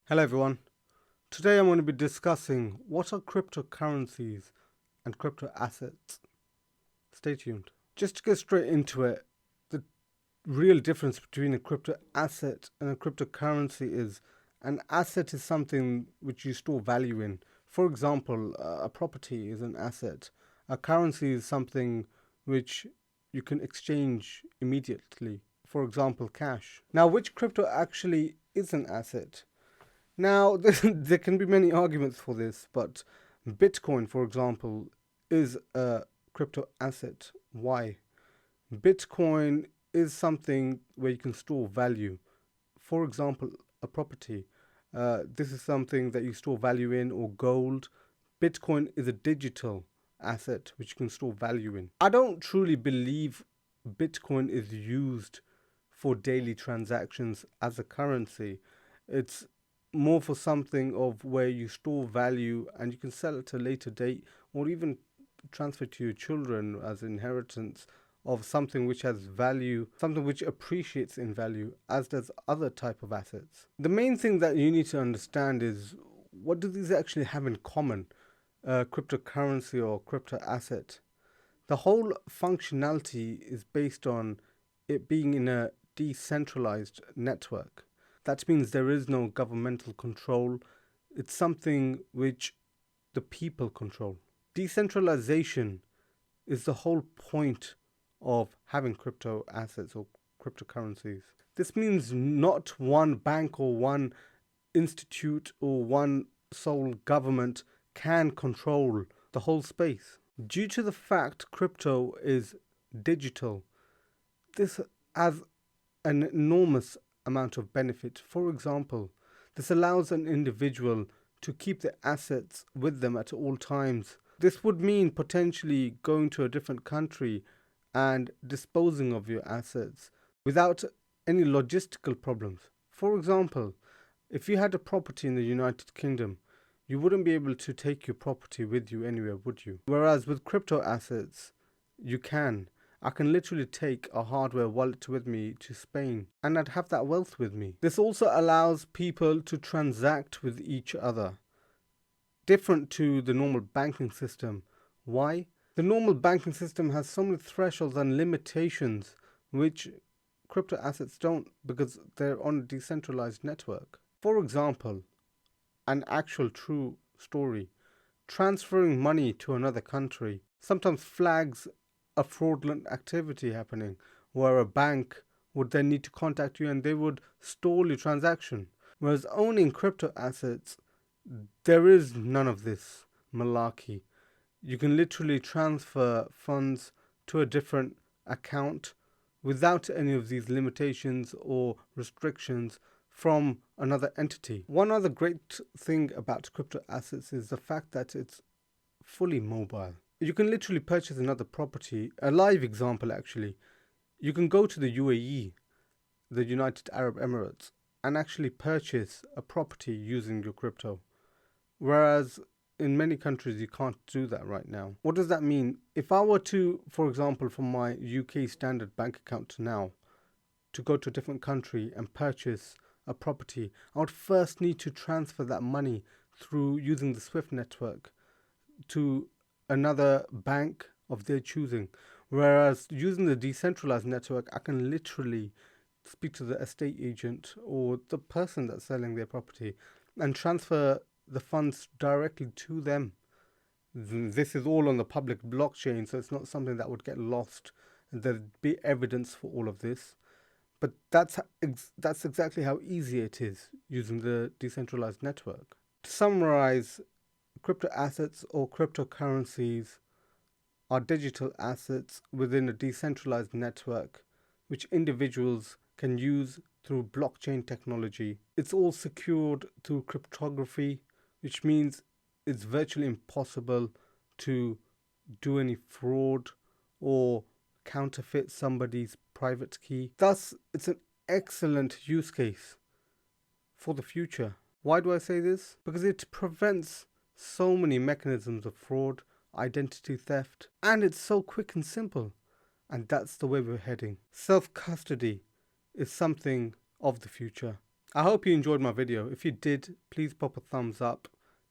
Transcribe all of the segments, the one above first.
Hello everyone. Today I'm going to be discussing what are cryptocurrencies and crypto assets. Stay tuned. Just to get straight into it, the real difference between a crypto asset and a cryptocurrency is an asset is something which you store value in. For example, a property is an asset. A currency is something which you can exchange immediately. For example, cash. Now, which crypto actually is an asset? Now, there can be many arguments for this, but Bitcoin, for example, is a crypto asset. Why? Bitcoin is something where you can store value. For example, a property. This is something that you store value in, or gold. Bitcoin is a digital asset which you can store value in. I don't truly believe Bitcoin is used for daily transactions as a currency. It's more for something of where you store value and you can sell it at a later date, or even transfer to your children as inheritance of something which has value, something which appreciates in value, as does other type of assets. The main thing that you need to understand is, what do these actually have in common? Cryptocurrency or crypto asset. The whole functionality is based on it being in a decentralized network. That means there is no governmental control. It's something which the people control. Decentralization is the whole point of having crypto assets or cryptocurrencies. This means not one bank or one institute or one sole government can control the whole space. Due to the fact crypto is digital, this has an enormous amount of benefit. For example, this allows an individual to keep their assets with them at all times. This would mean potentially going to a different country and disposing of your assets without any logistical problems. For example, if you had a property in the United Kingdom, you wouldn't be able to take your property with you anywhere, would you? Whereas with crypto assets, you can. I can literally take a hardware wallet with me to Spain and I'd have that wealth with me. This also allows people to transact with each other, different to the normal banking system. Why? The normal banking system has so many thresholds and limitations which crypto assets don't, because they're on a decentralized network. For example, an actual true story, transferring money to another country sometimes flags a fraudulent activity happening, where a bank would then need to contact you and they would stall your transaction. Whereas owning crypto assets, there is none of this malarkey. You can literally transfer funds to a different account without any of these limitations or restrictions from another entity. One other great thing about crypto assets is the fact that it's fully mobile. You can literally purchase another property. A live example, actually. You can go to the UAE, the United Arab Emirates, and actually purchase a property using your crypto. Whereas in many countries, you can't do that right now. What does that mean? If I were to, for example, from my UK standard bank account now, to go to a different country and purchase a property, I would first need to transfer that money through using the SWIFT network to another bank of their choosing. Whereas using the decentralized network, I can literally speak to the estate agent or the person that's selling their property and transfer the funds directly to them. This is all on the public blockchain, so it's not something that would get lost. There'd be evidence for all of this. But that's exactly how easy it is using the decentralized network. To summarize, crypto assets or cryptocurrencies are digital assets within a decentralized network which individuals can use through blockchain technology. It's all secured through cryptography, which means it's virtually impossible to do any fraud or counterfeit somebody's private key. Thus, it's an excellent use case for the future. Why do I say this? Because it prevents so many mechanisms of fraud, identity theft, and it's so quick and simple. And that's the way we're heading. Self-custody is something of the future. I hope you enjoyed my video. If you did, please pop a thumbs up.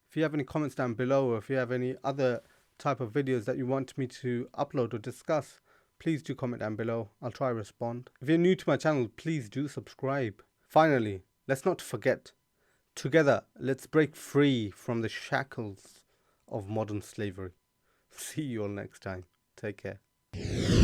If you have any comments down below, or if you have any other type of videos that you want me to upload or discuss, please do comment down below. I'll try to respond. If you're new to my channel, please do subscribe. Finally, let's not forget, together, let's break free from the shackles of modern slavery. See you all next time. Take care.